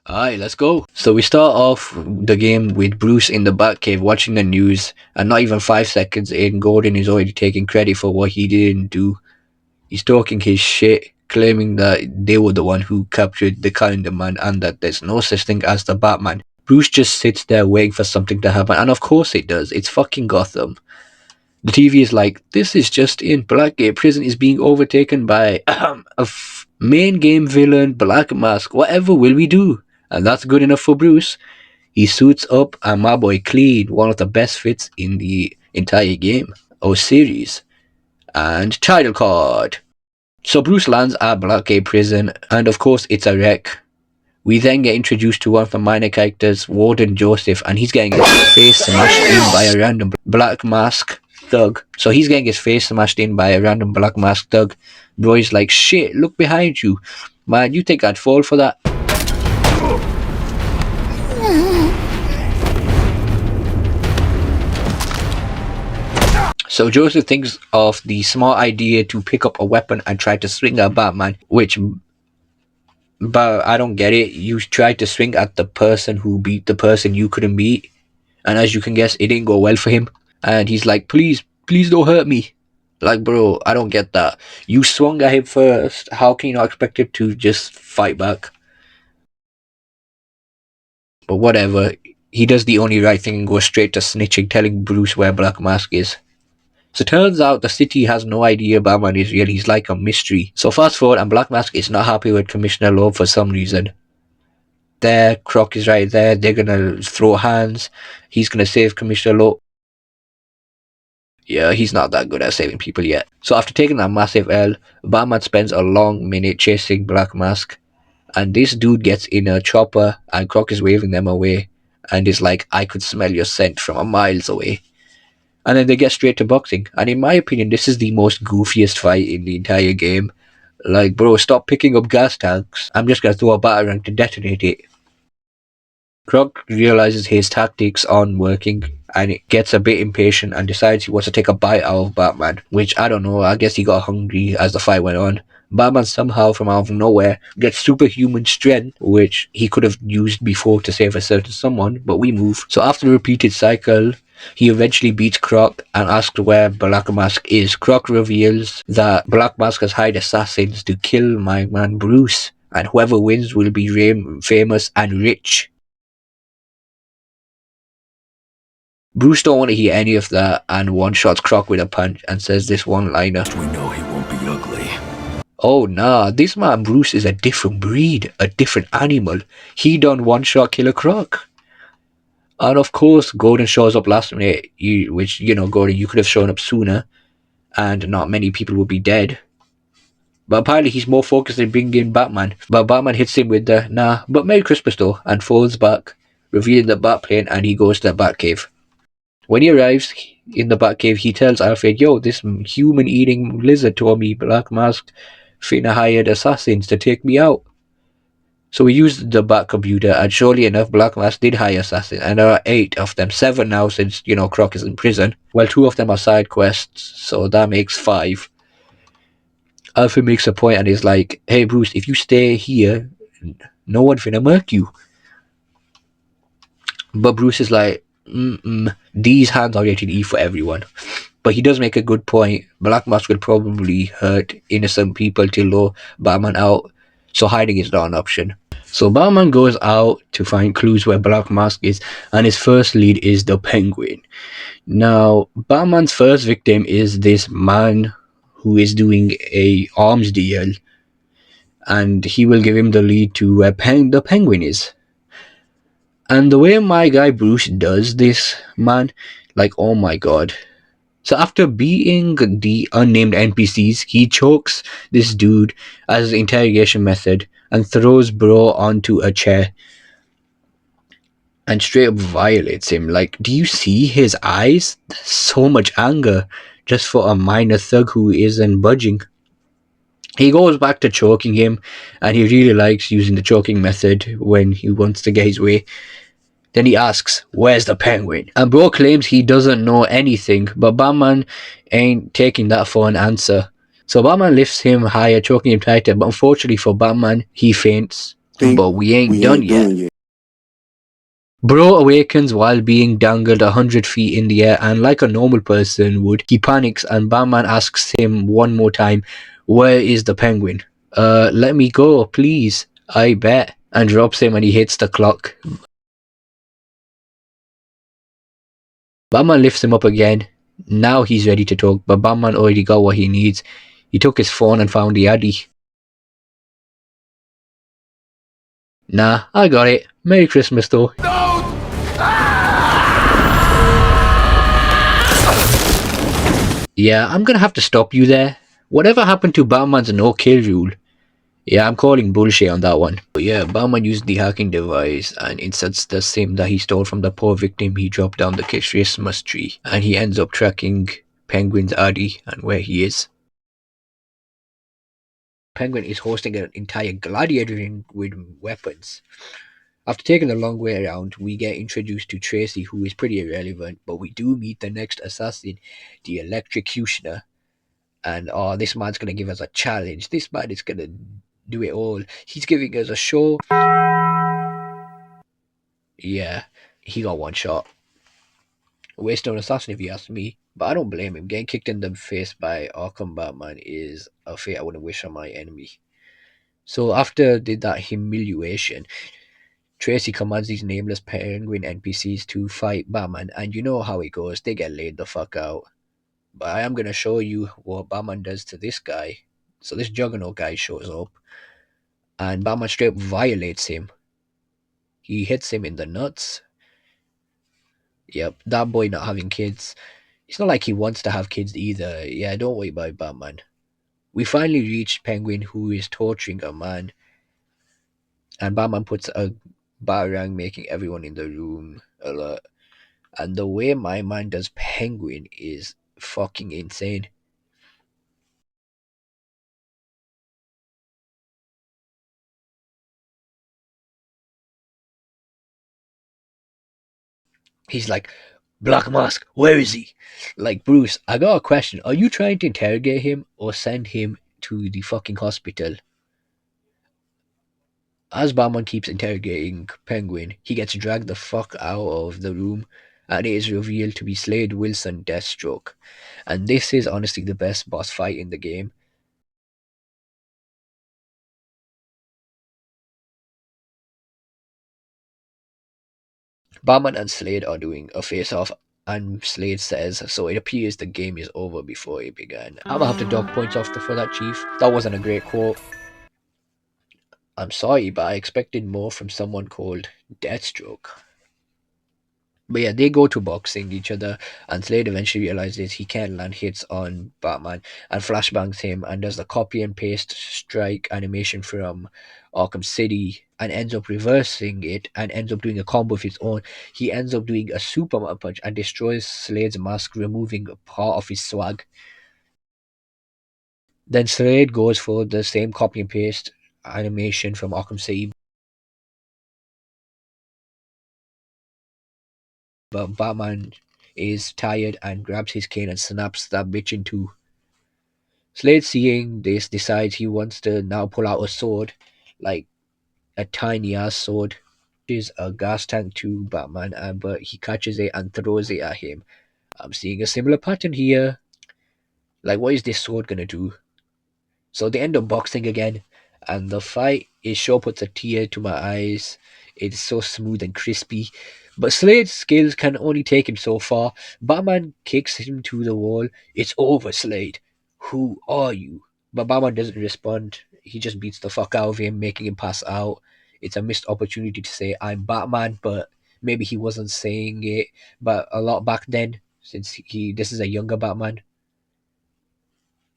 Alright, let's go. So we start off the game with Bruce in the Batcave watching the news, and not even 5 seconds in, Gordon is already taking credit for what he didn't do. He's talking his shit, claiming that they were the one who captured the Calendar Man and that there's no such thing as the Batman. Bruce just sits there waiting for something to happen, and of course it does. It's fucking Gotham. The TV is like, this is just in. Blackgate Prison is being overtaken by main game villain, Black Mask. Whatever will we do? And that's good enough for Bruce. He suits up, and my boy Clean, one of the best fits in the entire game or series. And title card. So Bruce lands at Blackgate Prison, and of course it's a wreck. We then get introduced to one of the minor characters, Warden Joseph, and he's getting his face smashed in by a random Black Mask thug. So he's getting his face smashed in by a random Black Mask thug. Bro's like, shit, look behind you. Man, you think I'd fall for that? So Joseph thinks of the smart idea to pick up a weapon and try to swing at Batman, but I don't get it. You tried to swing at the person who beat the person you couldn't beat, and as you can guess, it didn't go well for him. And he's like, please don't hurt me. Like, bro, I don't get that. You swung at him first. How can you not expect him to just fight back? But whatever. He does the only right thing and goes straight to snitching, telling Bruce where Black Mask is. So it turns out the city has no idea Batman is real. He's like a mystery. So fast forward, and Black Mask is not happy with Commissioner Loeb for some reason. There, Croc is right there. They're gonna throw hands. He's gonna save Commissioner Loeb. Yeah, he's not that good at saving people yet. So after taking that massive L, Batman spends a long minute chasing Black Mask. And this dude gets in a chopper, and Croc is waving them away. And is like, I could smell your scent from a miles away. And then they get straight to boxing. And in my opinion, this is the most goofiest fight in the entire game. Like, bro, stop picking up gas tanks. I'm just gonna throw a batarang to detonate it. Croc realizes his tactics aren't working, and it gets a bit impatient and decides he wants to take a bite out of Batman. Which, I don't know, I guess he got hungry as the fight went on. Batman somehow, from out of nowhere, gets superhuman strength, which he could have used before to save a certain someone, but we move. So after a repeated cycle, he eventually beats Croc and asks where Black Mask is. Croc reveals that Black Mask has hired assassins to kill my man Bruce, and whoever wins will be famous and rich. Bruce don't want to hear any of that and one-shots Croc with a punch and says this one-liner. We know he won't be ugly. Oh nah, this man Bruce is a different breed, a different animal. He done one-shot Killer Croc. And of course, Gordon shows up last minute, which, Gordon, you could have shown up sooner, and not many people would be dead. But apparently he's more focused on bringing in Batman. But Batman hits him with the, nah, but Merry Christmas though, and falls back, revealing the Batplane, and he goes to the Batcave. When he arrives in the Batcave, he tells Alfred, yo, this human-eating lizard told me Black Mask finna hired assassins to take me out. So we used the Bat computer, and surely enough, Black Mask did hire assassins, and there are 8 of them, 7 now since, Croc is in prison. Well, 2 of them are side quests, so that makes 5. Alfred makes a point and is like, hey Bruce, if you stay here, no one finna murk you. But Bruce is like, these hands are rated E for everyone. But he does make a good point. Black Mask will probably hurt innocent till to lure Batman out, so hiding is not an option. So Batman goes out to find clues where Black Mask is, and his first lead is the Penguin. Now, Batman's first victim is this man who is doing a arms deal, and he will give him the lead to where the Penguin is. And the way my guy Bruce does this, man, like, oh my god. So after beating the unnamed NPCs, he chokes this dude as an interrogation method and throws Bro onto a chair and straight up violates him. Like, do you see his eyes? So much anger just for a minor thug who isn't budging. He goes back to choking him, and he really likes using the choking method when he wants to get his way. Then he asks, where's the Penguin? And Bro claims he doesn't know anything, but Batman ain't taking that for an answer. So Batman lifts him higher, choking him tighter, but unfortunately for Batman, he faints. But we ain't done yet. Bro awakens while being dangled 100 feet in the air, and like a normal person would, he panics and Batman asks him one more time, "Where is the penguin?" Let me go, please. I bet. And drops him and he hits the clock. Batman lifts him up again. Now he's ready to talk, but Batman already got what he needs. He took his phone and found the Addy. Nah, I got it. Merry Christmas though. Yeah, I'm gonna have to stop you there. Whatever happened to Batman's no kill rule? Yeah, I'm calling bullshit on that one. But yeah, Batman used the hacking device and inserts the SIM that he stole from the poor victim he dropped down the Christmas tree. And he ends up tracking Penguin's Addy and where he is. Penguin is hosting an entire gladiator ring with weapons. After taking a long way around, we get introduced to Tracy, who is pretty irrelevant, but we do meet the next assassin, the Electrocutioner. And oh, this man's gonna give us a challenge. This man is gonna do it all. He's giving us a show. Yeah, he got one shot. Waste on assassin if you ask me. But I don't blame him. Getting kicked in the face by Arkham Batman is a fate I wouldn't wish on my enemy. So after did that humiliation, Tracy commands these nameless penguin NPCs to fight Batman, and you know how it goes. They get laid the fuck out. But I am gonna show you what Batman does to this guy. So this Juggernaut guy shows up, and Batman straight up violates him. He hits him in the nuts. Yep, that boy not having kids. It's not like he wants to have kids either. Yeah, don't worry about Batman. We finally reach Penguin, who is torturing a man, and Batman puts a batarang, making everyone in the room alert. And the way my man does Penguin is fucking insane. He's like, "Black Mask, where is he?" Like, Bruce, I got a question. Are you trying to interrogate him or send him to the fucking hospital? As Batman keeps interrogating Penguin, he gets dragged the fuck out of the room and it is revealed to be Slade Wilson Deathstroke. And this is honestly the best boss fight in the game. Batman and Slade are doing a face off, and Slade says, "So it appears the game is over before it began." I'm gonna have to dock points off for that, Chief. That wasn't a great quote. I'm sorry, but I expected more from someone called Deathstroke. But yeah, they go to boxing each other, and Slade eventually realizes he can't land hits on Batman and flashbangs him and does the copy and paste strike animation from Arkham City and ends up reversing it and ends up doing a combo of his own. He ends up doing a Superman punch and destroys Slade's mask, removing a part of his swag. Then Slade goes for the same copy and paste animation from Arkham City, but Batman is tired and grabs his cane and snaps that bitch in two. Slade, seeing this, decides he wants to now pull out a sword, like a tiny ass sword. Is a gas tank to Batman, but he catches it and throws it at him. I'm seeing a similar pattern here. Like, what is this sword gonna do? So they end up boxing again, and the fight is sure puts a tear to my eyes. It's so smooth and crispy. But Slade's skills can only take him so far. Batman kicks him to the wall. "It's over, Slade. Who are you?" But Batman doesn't respond. He just beats the fuck out of him, making him pass out. It's a missed opportunity to say, "I'm Batman," but maybe he wasn't saying it but a lot back then, since this is a younger Batman.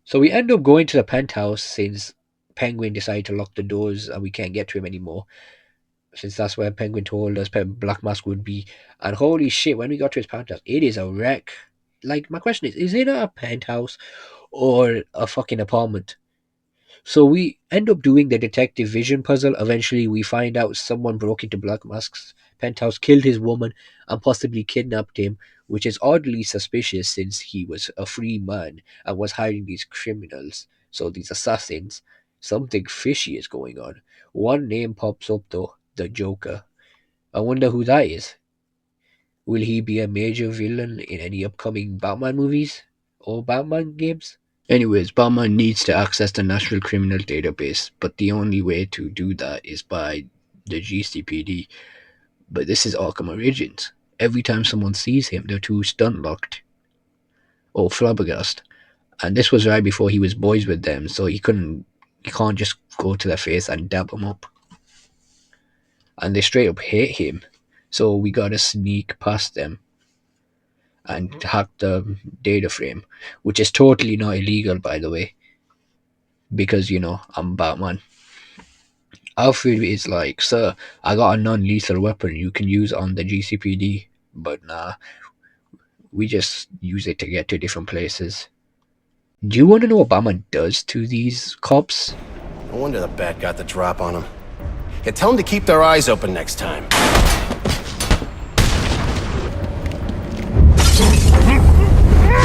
So we end up going to the penthouse since Penguin decided to lock the doors and we can't get to him anymore. Since that's where Penguin told us Black Mask would be. And holy shit, when we got to his penthouse, it is a wreck. Like, my question is it a penthouse or a fucking apartment? So we end up doing the detective vision puzzle. Eventually, we find out someone broke into Black Mask's penthouse, killed his woman, and possibly kidnapped him, which is oddly suspicious since he was a free man and was hiring these criminals, so these assassins. Something fishy is going on. One name pops up though, the Joker. I wonder who that is. Will he be a major villain in any upcoming Batman movies or Batman games? Anyways, Batman needs to access the National Criminal Database, but the only way to do that is by the GCPD. But this is Arkham Origins. Every time someone sees him, they're too stun locked or flabbergasted. And this was right before he was boys with them, so he can't just go to their face and dab them up. And they straight up hate him. So we gotta sneak past them and hack the data frame, which is totally not illegal, by the way, because I'm Batman. Alfred is like, sir, I got a non-lethal weapon you can use on the GCPD, but nah, we just use it to get to different places. Do you want to know what Batman does to these cops? No wonder the bat got the drop on him. Yeah, tell them to keep their eyes open next time.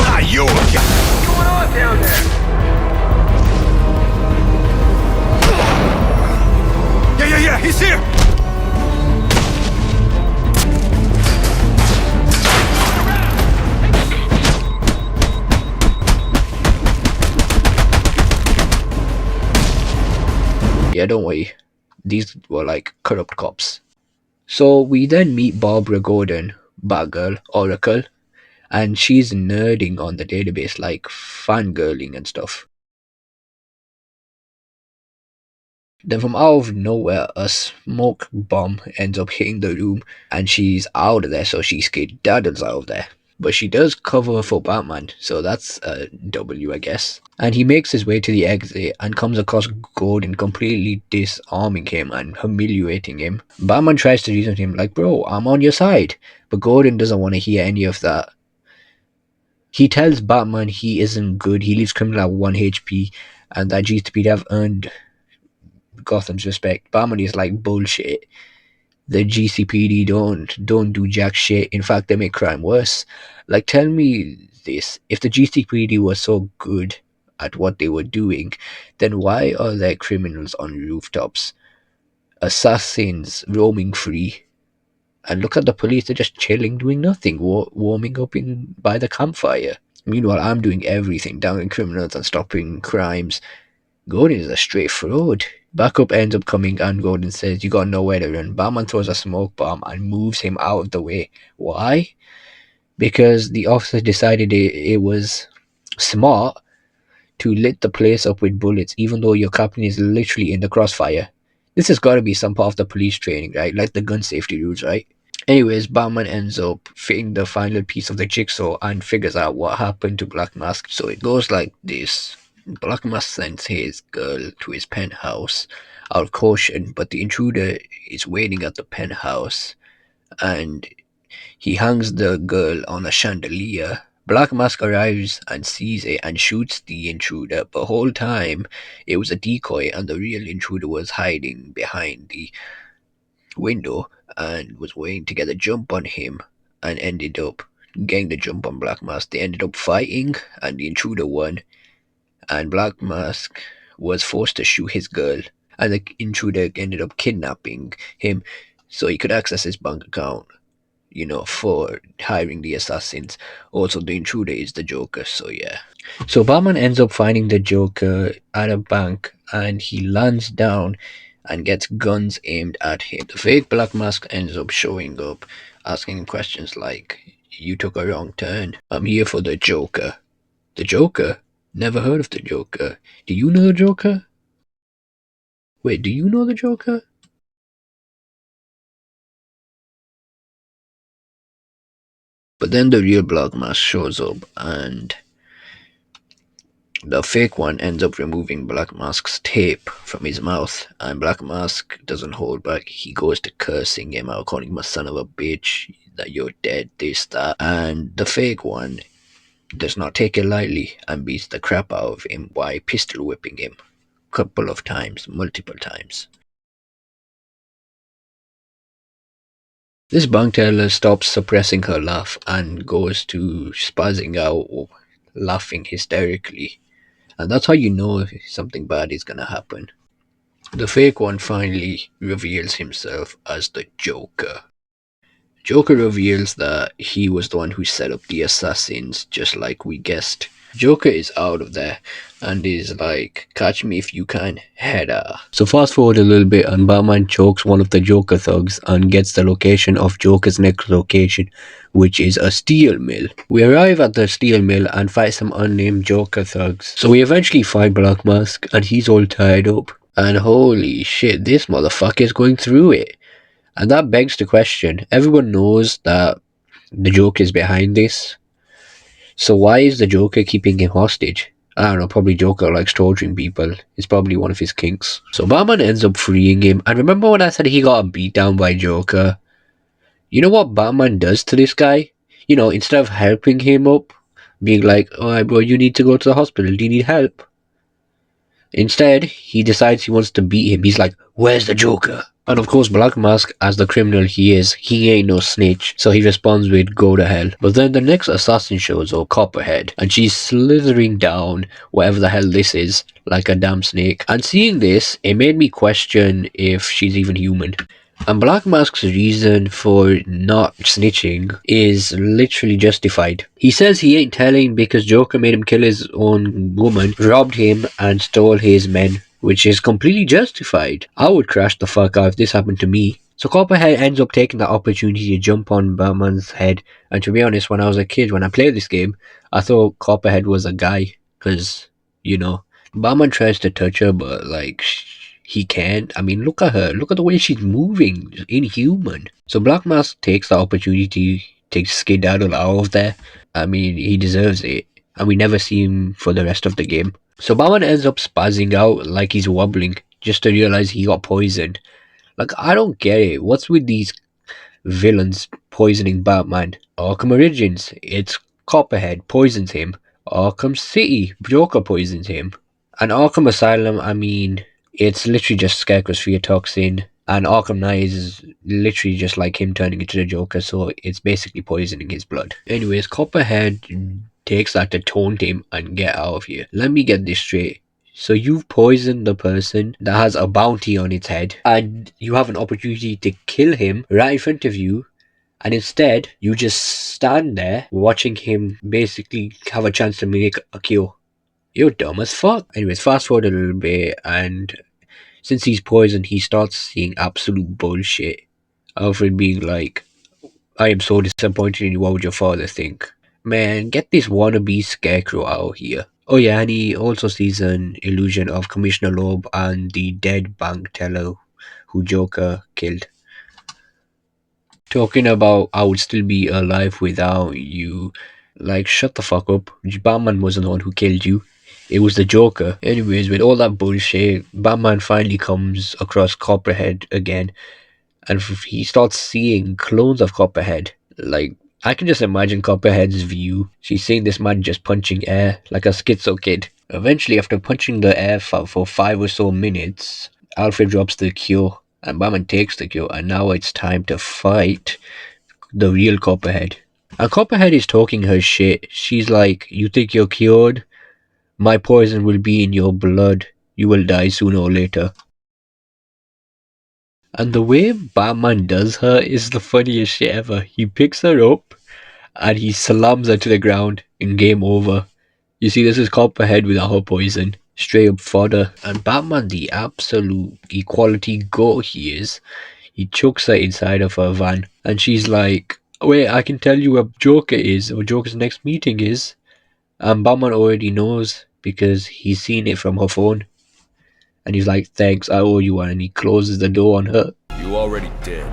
Ah, you again! What's going on down there? Yeah, he's here! Yeah, don't worry. These were like corrupt cops. So we then meet Barbara Gordon, Batgirl, Oracle, and she's nerding on the database, like fangirling and stuff. Then from out of nowhere, a smoke bomb ends up hitting the room, and she's out of there, so she skedaddles out of there. But she does cover for Batman, so that's a W, I guess. And he makes his way to the exit and comes across Gordon completely disarming him and humiliating him. Batman tries to reason with him, like, bro, I'm on your side. But Gordon doesn't want to hear any of that. He tells Batman he isn't good, he leaves criminal at 1 HP, and that GTP have earned Gotham's respect. Batman is like, bullshit. The GCPD don't do jack shit. In fact, they make crime worse. Like, tell me this: if the GCPD was so good at what they were doing, then why are there criminals on rooftops, assassins roaming free? And look at the police; they're just chilling, doing nothing, warming up in by the campfire. Meanwhile, I'm doing everything, downing criminals and stopping crimes. Gordon is a straight fraud. Backup ends up coming and Gordon says, you got nowhere to run. Batman throws a smoke bomb and moves him out of the way. Why? Because the officer decided it was smart to lit the place up with bullets, even though your captain is literally in the crossfire. This has got to be some part of the police training, right? Like the gun safety rules, right? Anyways, Batman ends up fitting the final piece of the jigsaw and figures out what happened to Black Mask. So it goes like this. Black Mask sends his girl to his penthouse out of caution, but the intruder is waiting at the penthouse and he hangs the girl on a chandelier. Black Mask arrives and sees it and shoots the intruder, but the whole time it was a decoy and the real intruder was hiding behind the window and was waiting to get a jump on him and ended up getting the jump on Black Mask. They ended up fighting and the intruder won and Black Mask was forced to shoot his girl and the intruder ended up kidnapping him so he could access his bank account, for hiring the assassins. Also, the intruder is the Joker, so yeah. So Batman ends up finding the Joker at a bank and he lands down and gets guns aimed at him. The fake Black Mask ends up showing up, asking him questions like, you took a wrong turn. I'm here for the Joker. The Joker? Never heard of the Joker. Do you know the Joker? Wait, do you know the Joker? But then the real Black Mask shows up and the fake one ends up removing Black Mask's tape from his mouth, and Black Mask doesn't hold back. He goes to cursing him out, calling him a son of a bitch, that you're dead, this, that. And the fake one does not take it lightly and beats the crap out of him by pistol whipping him couple of times, multiple times. This bank teller stops suppressing her laugh and goes to spazzing out, laughing hysterically. And that's how you know something bad is gonna happen. The fake one finally reveals himself as the Joker. Joker reveals that he was the one who set up the assassins, just like we guessed. Joker is out of there and is like, catch me if you can, header. So fast forward a little bit and Batman chokes one of the Joker thugs and gets the location of Joker's next location, which is a steel mill. We arrive at the steel mill and fight some unnamed Joker thugs. So we eventually find Black Mask and he's all tied up. And holy shit, this motherfucker is going through it. And that begs the question, everyone knows that the Joker is behind this. So why is the Joker keeping him hostage? I don't know, probably Joker likes torturing people. It's probably one of his kinks. So Batman ends up freeing him. And remember when I said he got beat down by Joker? You know what Batman does to this guy? You know, instead of helping him up, being like, alright bro, you need to go to the hospital, do you need help? Instead, he decides he wants to beat him. He's like, where's the Joker? And of course, Black Mask, as the criminal he is, he ain't no snitch, so he responds with, go to hell. But then the next assassin shows up, Copperhead, and she's slithering down whatever the hell this is, like a damn snake. And seeing this, it made me question if she's even human. And Black Mask's reason for not snitching is literally justified. He says he ain't telling because Joker made him kill his own woman, robbed him, and stole his men, which is completely justified. I would crash the fuck out if this happened to me. So Copperhead ends up taking the opportunity to jump on Batman's head, and to be honest, when I was a kid, when I played this game, I thought Copperhead was a guy, because, you know, Batman tries to touch her, but like, he can't. I mean, look at her. Look at the way she's moving. Just inhuman. So Black Mask takes the opportunity to skedaddle out of there. I mean, he deserves it. And we never see him for the rest of the game. So Batman ends up spazzing out like he's wobbling just to realize he got poisoned. Like, I don't get it. What's with these villains poisoning Batman? Arkham Origins, it's Copperhead poisons him. Arkham City, Joker poisons him. And Arkham Asylum, I mean, it's literally just Scarecrow's fear toxin. And Arkham Knight is literally just like him turning into the Joker, so it's basically poisoning his blood. Anyways, Copperhead takes that to taunt him and get out of here. Let me get this straight. So you've poisoned the person that has a bounty on its head, and you have an opportunity to kill him right in front of you, and instead you just stand there watching him basically have a chance to make a cure. You're dumb as fuck. Anyways, fast forward a little bit, and since he's poisoned, he starts seeing absolute bullshit. Alfred being like, I am so disappointed in you, what would your father think? Man, get this wannabe Scarecrow out here. Oh yeah, and he also sees an illusion of Commissioner Loeb and the dead bank teller who Joker killed. Talking about I would still be alive without you. Like, shut the fuck up. Batman wasn't the one who killed you. It was the Joker. Anyways, with all that bullshit, Batman finally comes across Copperhead again, and he starts seeing clones of Copperhead. Like, I can just imagine Copperhead's view. She's seeing this man just punching air like a schizo kid. Eventually, after punching the air for 5 or so minutes, Alfred drops the cure, and Batman takes the cure, and now it's time to fight the real Copperhead. And Copperhead is talking her shit. She's like, you think you're cured? My poison will be in your blood. You will die sooner or later. And the way Batman does her is the funniest shit ever. He picks her up and he slams her to the ground and game over. You see, this is Copperhead without her poison. Straight up fodder. And Batman, the absolute equality goat he is, he chucks her inside of her van. And she's like, wait, I can tell you where Joker is, or Joker's next meeting is. And Batman already knows because he's seen it from her phone. And he's like, thanks, I owe you one. And he closes the door on her. You already did.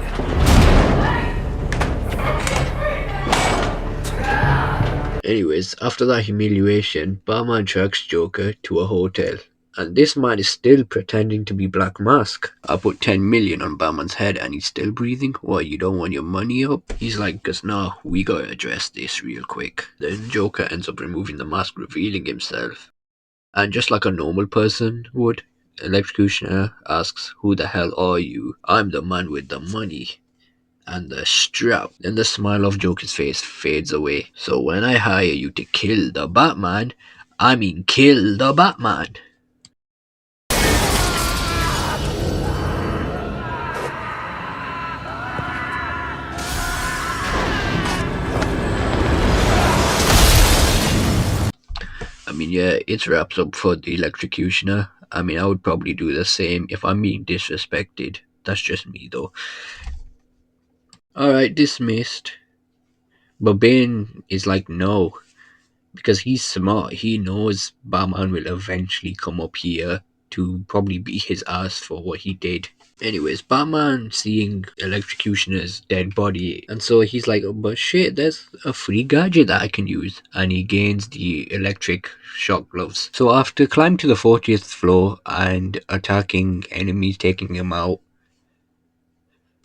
Anyways, after that humiliation, Batman tracks Joker to a hotel. And this man is still pretending to be Black Mask. I put 10 million on Batman's head and he's still breathing. What, you don't want your money up? He's like, cause nah, we gotta address this real quick. Then Joker ends up removing the mask, revealing himself. And just like a normal person would, Electrocutioner asks, who the hell are you? I'm the man with the money and the strap. Then the smile of Joker's face fades away. So when I hire you to kill the Batman, I mean kill the Batman. And yeah, it's wraps up for the electrocutioner. I mean, I would probably do the same if I'm being disrespected. That's just me, though. Alright, dismissed. But Bane is like, no, because he's smart. He knows Batman will eventually come up here to probably beat his ass for what he did. Anyways, Batman seeing Electrocutioner's dead body, and so he's like, oh, but shit, there's a free gadget that I can use. And he gains the electric shock gloves. So after climbing to the 40th floor and attacking enemies, taking him out,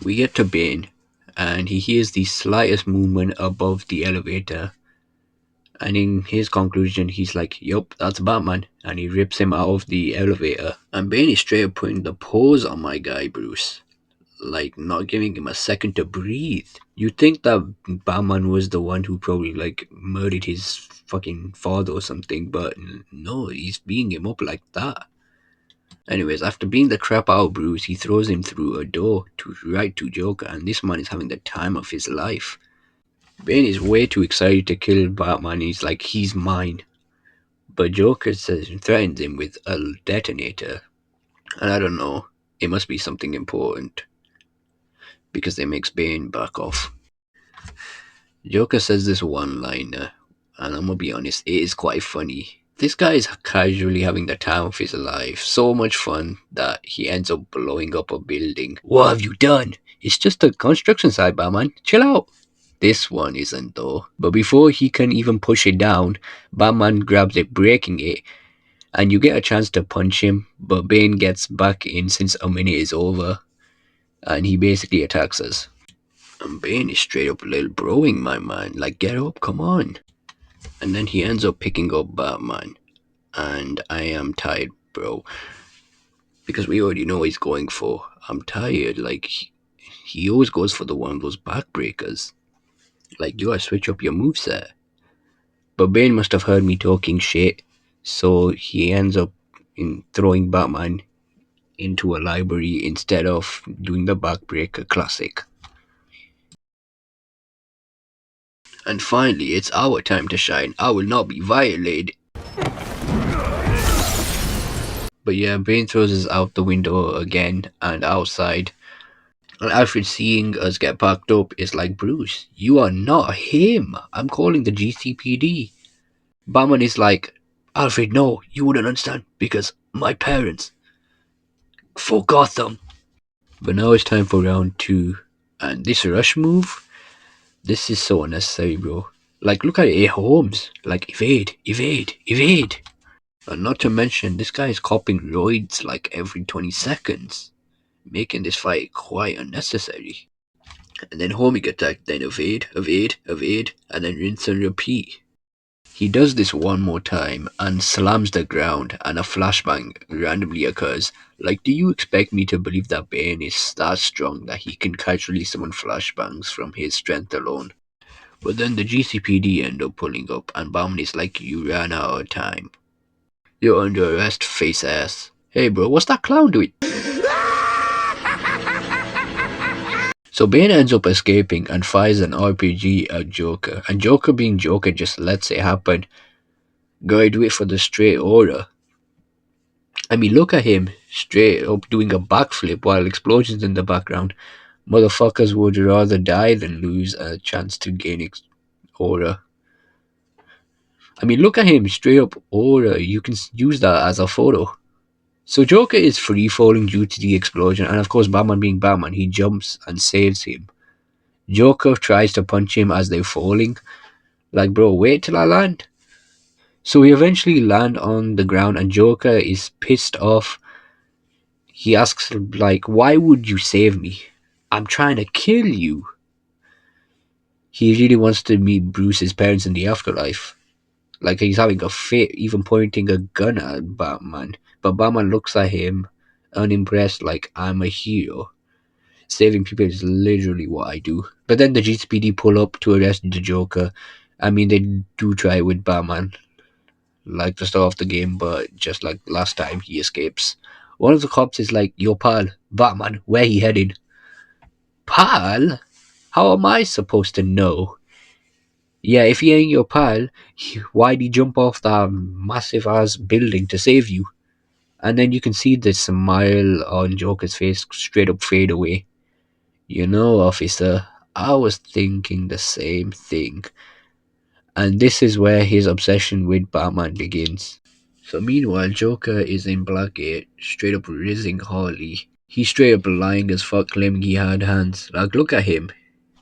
we get to Bane, and he hears the slightest movement above the elevator. And in his conclusion, he's like, yup, that's Batman. And he rips him out of the elevator. And Bane is straight up putting the pause on my guy, Bruce. Like, not giving him a second to breathe. You'd think that Batman was the one who probably, like, murdered his fucking father or something. But no, he's beating him up like that. Anyways, after beating the crap out of Bruce, he throws him through a door right to Joker. And this man is having the time of his life. Bane is way too excited to kill Batman. He's like, he's mine. But Joker says, threatens him with a detonator. And I don't know. It must be something important. Because it makes Bane back off. Joker says this one liner. And I'm gonna be honest, it is quite funny. This guy is casually having the time of his life. So much fun that he ends up blowing up a building. What have you done? It's just a construction site, Batman. Chill out. This one isn't though. But before he can even push it down, Batman grabs it, breaking it, and you get a chance to punch him, but Bane gets back in since a minute is over, and he basically attacks us. And Bane is straight up little broing my man, like get up, come on. And then he ends up picking up Batman, and I am tired, bro. Because we already know what he's going for. I'm tired, like, he always goes for the one of those backbreakers. Like, you gotta switch up your moveset. But Bane must have heard me talking shit, so he ends up in throwing Batman into a library instead of doing the backbreaker classic. And finally, it's our time to shine. I will not be violated. But yeah, Bane throws us out the window again and outside. And Alfred, seeing us get packed up, is like, Bruce, you are not him. I'm calling the GCPD. Batman is like, Alfred, no, you wouldn't understand because my parents for Gotham. But now it's time for round two. And this rush move, this is so unnecessary, bro. Like, look at it, Holmes. Like, evade, evade, evade. And not to mention, this guy is copping roids like every 20 seconds, making this fight quite unnecessary. And then homing attack, then evade, evade, evade, and then rinse and repeat. He does this one more time and slams the ground, and a flashbang randomly occurs. Like, do you expect me to believe that Bane is that strong that he can casually summon flashbangs from his strength alone? But then the GCPD end up pulling up, and Batman is like, you ran out of time. You're under arrest, face ass. Hey bro, what's that clown doing? So Bane ends up escaping and fires an RPG at Joker, and Joker being Joker just lets it happen. Gotta do it for the straight aura. I mean, look at him, straight up doing a backflip while explosions in the background. Motherfuckers would rather die than lose a chance to gain aura. I mean, look at him, straight up aura. You can use that as a photo. So Joker is free falling due to the explosion, and of course, Batman being Batman, he jumps and saves him. Joker tries to punch him as they're falling. Like, bro, wait till I land. So we eventually land on the ground, and Joker is pissed off. He asks, like, why would you save me? I'm trying to kill you. He really wants to meet Bruce's parents in the afterlife. Like, he's having a fit, even pointing a gun at Batman. But Batman looks at him, unimpressed, like, I'm a hero. Saving people is literally what I do. But then the GCPD pull up to arrest the Joker. I mean, they do try it with Batman, like the start of the game, but just like last time, he escapes. One of the cops is like, yo pal, Batman, where he headed? Pal? How am I supposed to know? Yeah, if he ain't your pal, why'd he jump off that massive ass building to save you? And then you can see the smile on Joker's face straight up fade away. You know, officer, I was thinking the same thing. And this is where his obsession with Batman begins. So meanwhile, Joker is in Blackgate, straight up rizzing Harley. He's straight up lying as fuck, claiming he had hands. Like, look at him.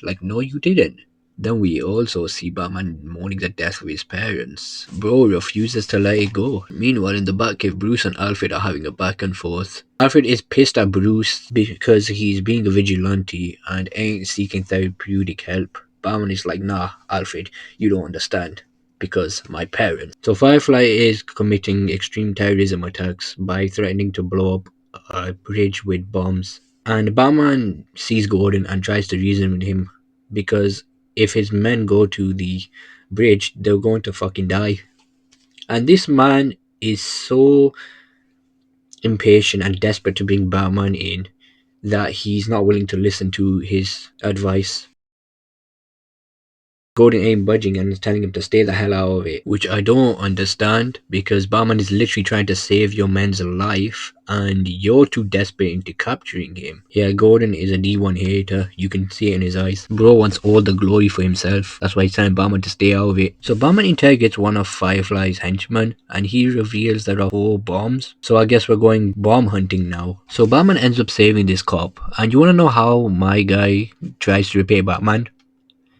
Like, no, you didn't. Then we also see Batman mourning the death of his parents. Bro refuses to let it go. Meanwhile, in the Batcave, Bruce and Alfred are having a back and forth. Alfred is pissed at Bruce because he's being a vigilante and ain't seeking therapeutic help. Batman is like, nah, Alfred, you don't understand. Because my parents. So Firefly is committing extreme terrorism attacks by threatening to blow up a bridge with bombs. And Batman sees Gordon and tries to reason with him because if his men go to the bridge, they're going to fucking die. And this man is so impatient and desperate to bring Batman in that he's not willing to listen to his advice. Gordon ain't budging and is telling him to stay the hell out of it, which I don't understand because Batman is literally trying to save your man's life and you're too desperate into capturing him. Yeah, Gordon is a D1 hater. You can see it in his eyes. Bro wants all the glory for himself. That's why he's telling Batman to stay out of it. So Batman interrogates one of Firefly's henchmen and he reveals there are 4 bombs. So I guess we're going bomb hunting now. So Batman ends up saving this cop. And you wanna know how my guy tries to repay Batman?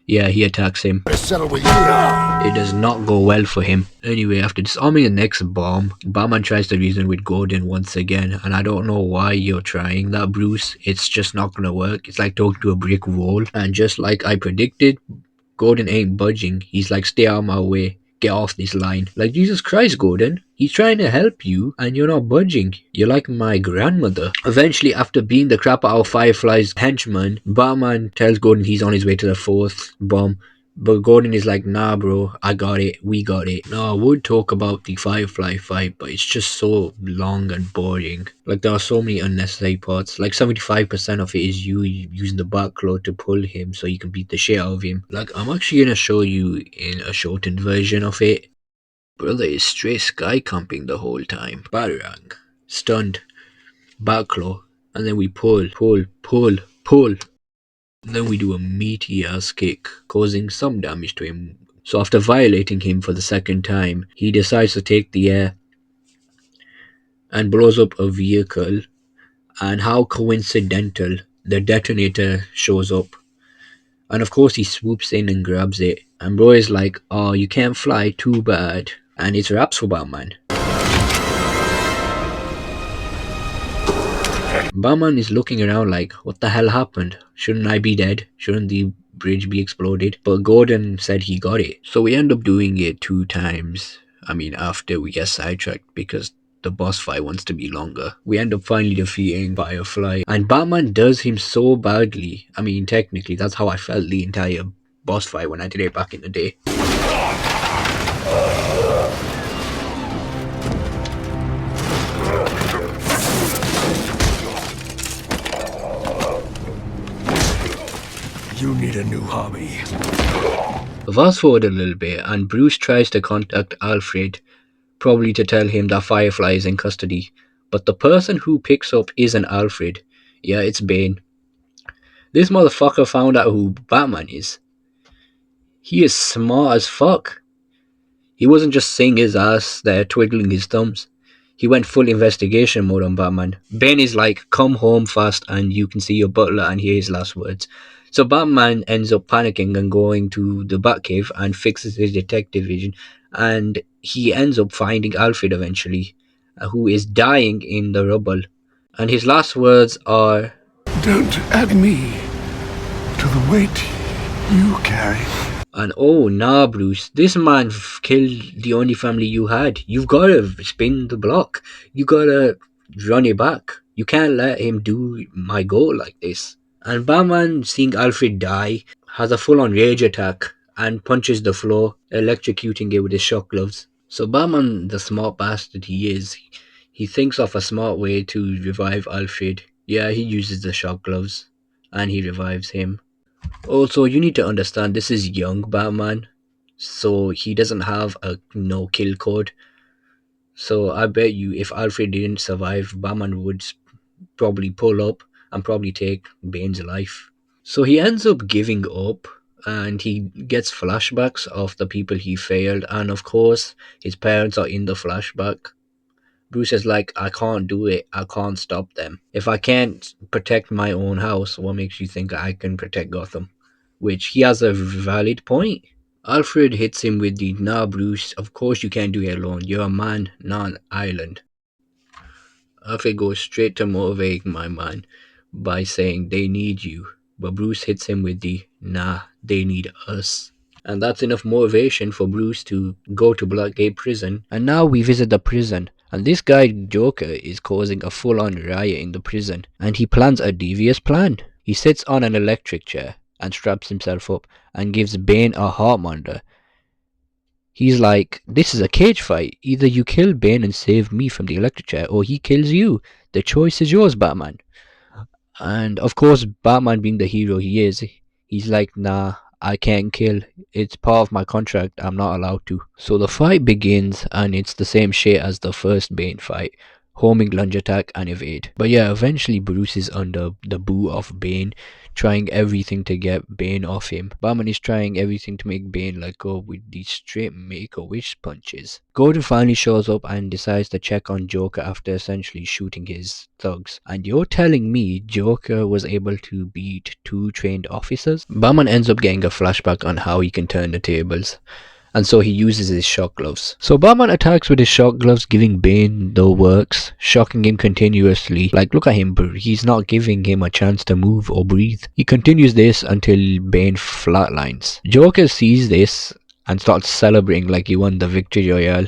Yeah, he attacks him. Settle with you now. It does not go well for him. Anyway, after disarming the next bomb, Batman tries to reason with Gordon once again, and I don't know why you're trying that, Bruce. It's just not gonna work. It's like talking to a brick wall. And just like I predicted, Gordon ain't budging. He's like, stay out of my way. Get off this line. Like, Jesus Christ, Gordon. He's trying to help you and you're not budging. You're like my grandmother. Eventually, after beating the crap out of Firefly's henchman, Batman tells Gordon he's on his way to the 4th bomb. But Gordon is like, nah, bro, I got it. We got it. Now, I would talk about the Firefly fight, but it's just so long and boring. Like, there are so many unnecessary parts. Like, 75% of it is you using the Batclaw to pull him so you can beat the shit out of him. Like, I'm actually gonna show you in a shortened version of it. Brother is straight sky camping the whole time. Batarang. Stunned. Batclaw. And then we pull, pull, pull, pull. Then we do a meaty ass kick, causing some damage to him. So after violating him for the 2nd time, he decides to take the air and blows up a vehicle. And how coincidental, the detonator shows up. And of course he swoops in and grabs it. And bro is like, oh, you can't fly, too bad. And it's raps for Batman. Batman is looking around like, what the hell happened? Shouldn't I be dead? Shouldn't the bridge be exploded? But Gordon said he got it. So we end up doing it 2 times. I mean, after we get sidetracked because the boss fight wants to be longer. We end up finally defeating Firefly. And Batman does him so badly. I mean, technically, that's how I felt the entire boss fight when I did it back in the day. You need a new hobby. Fast forward a little bit, and Bruce tries to contact Alfred, probably to tell him that Firefly is in custody. But the person who picks up isn't Alfred. Yeah, it's Bane. This motherfucker found out who Batman is. He is smart as fuck. He wasn't just sitting his ass there twiddling his thumbs. He went full investigation mode on Batman. Bane is like, come home fast and you can see your butler and hear his last words. So Batman ends up panicking and going to the Batcave and fixes his detective vision. And he ends up finding Alfred eventually, who is dying in the rubble. And his last words are, Don't add me to the weight you carry. and oh nah, Bruce, this man killed the only family you had. You've gotta spin the block. You gotta run it back. You can't let him do my goal like this. And Batman, seeing Alfred die, has a full on rage attack and punches the floor, electrocuting it with his shock gloves. So Batman, the smart bastard he is, he thinks of a smart way to revive Alfred. Yeah, he uses the shock gloves and he revives him. Also, you need to understand this is young Batman. so he doesn't have a no kill code. So I bet you if Alfred didn't survive, Batman would probably pull up and probably take Bane's life. So he ends up giving up and he gets flashbacks of the people he failed, and of course his parents are in the flashback. Bruce is like, I can't do it. I can't stop them. If I can't protect my own house, what makes you think I can protect Gotham? Which he has a valid point. Alfred hits him with the, nah, Bruce, of course you can't do it alone. You're a man, not an island. Alfred goes straight to motivating my man by saying they need you. But Bruce hits him with the, nah, they need us. And that's enough motivation for Bruce to go to Blackgate Prison. And now we visit the prison. And this guy, Joker, is causing a full on riot in the prison. And he plans a devious plan. He sits on an electric chair and straps himself up and gives Bane a heart monitor. He's like, this is a cage fight. Either you kill Bane and save me from the electric chair, or he kills you. The choice is yours, Batman. And of course, Batman being the hero he is, he's like, nah, I can't kill. It's part of my contract. I'm not allowed to. So the fight begins, and it's the same shit as the first Bane fight. Homing, lunge attack, and evade. But yeah, eventually Bruce is under the boot of Bane, trying everything to get Bane off him. Batman is trying everything to make Bane let go with these straight make-a-wish punches. Gordon finally shows up and decides to check on Joker after essentially shooting his thugs. And you're telling me Joker was able to beat two trained officers? Batman ends up getting a flashback on how he can turn the tables, and so he uses his shock gloves. So Batman attacks with his shock gloves, giving Bane the works, shocking him continuously. Like, look at him, he's not giving him a chance to move or breathe. He continues this until Bane flatlines. Joker sees this and starts celebrating like he won the victory royale.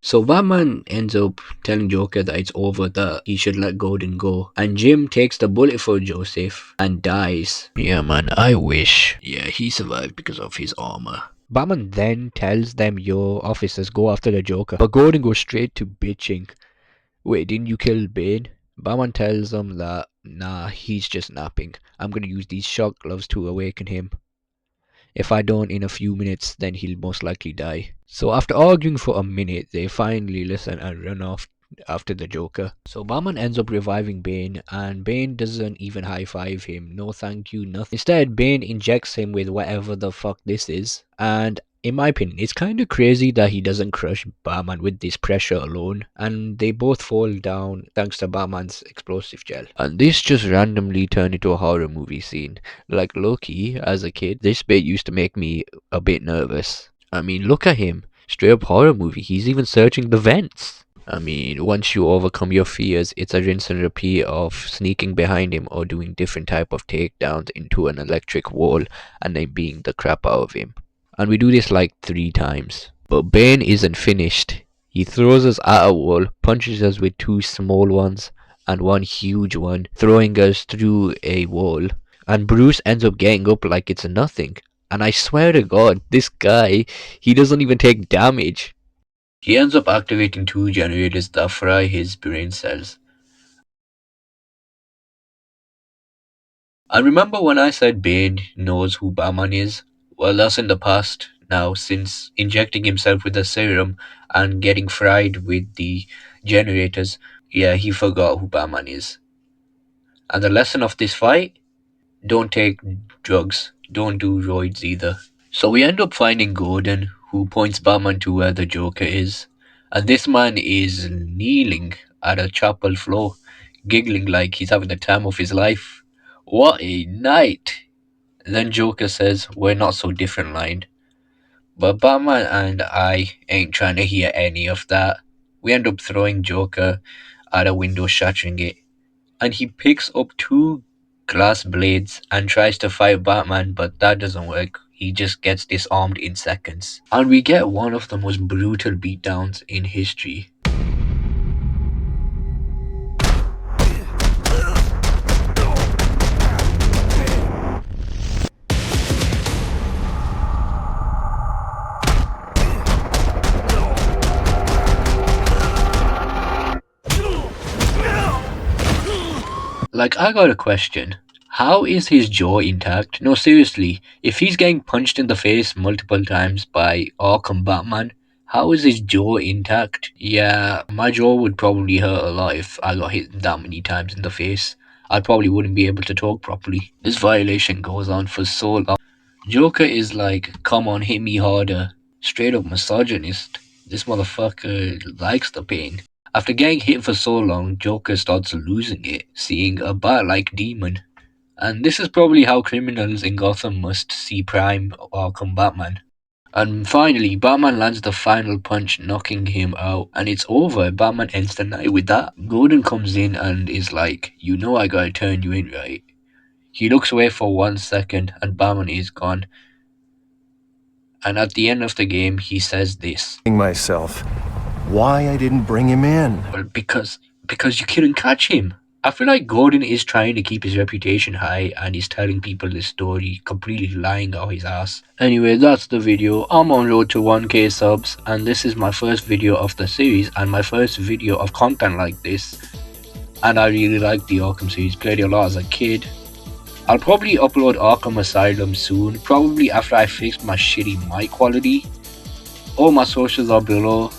So Batman ends up telling Joker that it's over, that he should let Gordon go. And Jim takes the bullet for Joseph and dies. Yeah man, I wish. Yeah, he survived because of his armor. Batman then tells them, your officers, go after the Joker. But Gordon goes straight to bitching. Wait, didn't you kill Bane? Batman tells them that, nah, he's just napping. I'm gonna use these shock gloves to awaken him. If I don't in a few minutes, then he'll most likely die. So after arguing for a minute, they finally listen and run off after the Joker. So Batman ends up reviving Bane, and Bane doesn't even high-five him. No thank you, nothing. Instead, Bane injects him with whatever the fuck this is, and in my opinion, it's kind of crazy that he doesn't crush Batman with this pressure alone, and they both fall down thanks to Batman's explosive gel. And this just randomly turned into a horror movie scene. Like Loki, as a kid, this bit used to make me a bit nervous. I mean, look at him. Straight up horror movie. He's even searching the vents. I mean, once you overcome your fears, it's a rinse and repeat of sneaking behind him or doing different type of takedowns into an electric wall and then beating the crap out of him. And we do this like 3 times. But Bane isn't finished. He throws us at a wall, punches us with 2 small ones and 1 huge one, throwing us through a wall. And Bruce ends up getting up like it's nothing. And I swear to God, this guy, he doesn't even take damage. He ends up activating 2 generators that fry his brain cells. And remember when I said Bane knows who Batman is? Well, that's in the past now, since injecting himself with the serum and getting fried with the generators. Yeah, he forgot who Batman is. And the lesson of this fight? Don't take drugs. Don't do roids either. So we end up finding Gordon, who points Batman to where the Joker is. And this man is kneeling at a chapel floor, giggling like he's having the time of his life. What a night! Then Joker says, we're not so different line. But Batman and I ain't trying to hear any of that. We end up throwing Joker at a window, shattering it. And he picks up 2 glass blades and tries to fight Batman, but that doesn't work. He just gets disarmed in seconds. And we get one of the most brutal beatdowns in history. Like, I got a question. How is his jaw intact? No, seriously, if he's getting punched in the face multiple times by Arkham Batman, how is his jaw intact? Yeah, my jaw would probably hurt a lot if I got hit that many times in the face. I probably wouldn't be able to talk properly. This violation goes on for so long. Joker is like, come on, hit me harder. Straight up misogynist. This motherfucker likes the pain. After getting hit for so long, Joker starts losing it, seeing a bat-like demon. And this is probably how criminals in Gotham must see Prime or come Batman. And finally, Batman lands the final punch, knocking him out, and it's over. Batman ends the night with that. Gordon comes in and is like, you know I gotta turn you in, right? He looks away for 1 second, and Batman is gone. And at the end of the game, he says this. Myself. Why I didn't bring him in? Well, because you couldn't catch him. I feel like Gordon is trying to keep his reputation high and is telling people this story, completely lying out his ass. Anyway, that's the video. I'm on road to 1k subs, and this is my first video of the series and my first video of content like this. And I really like the Arkham series, played it a lot as a kid. I'll probably upload Arkham Asylum soon, probably after I fix my shitty mic quality. All my socials are below.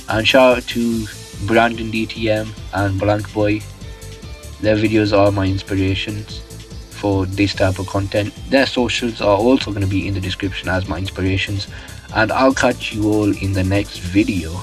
And shout out to Brandon DTM and Blank Boy. Their videos are my inspirations for this type of content. Their socials are also going to be in the description as my inspirations. And I'll catch you all in the next video.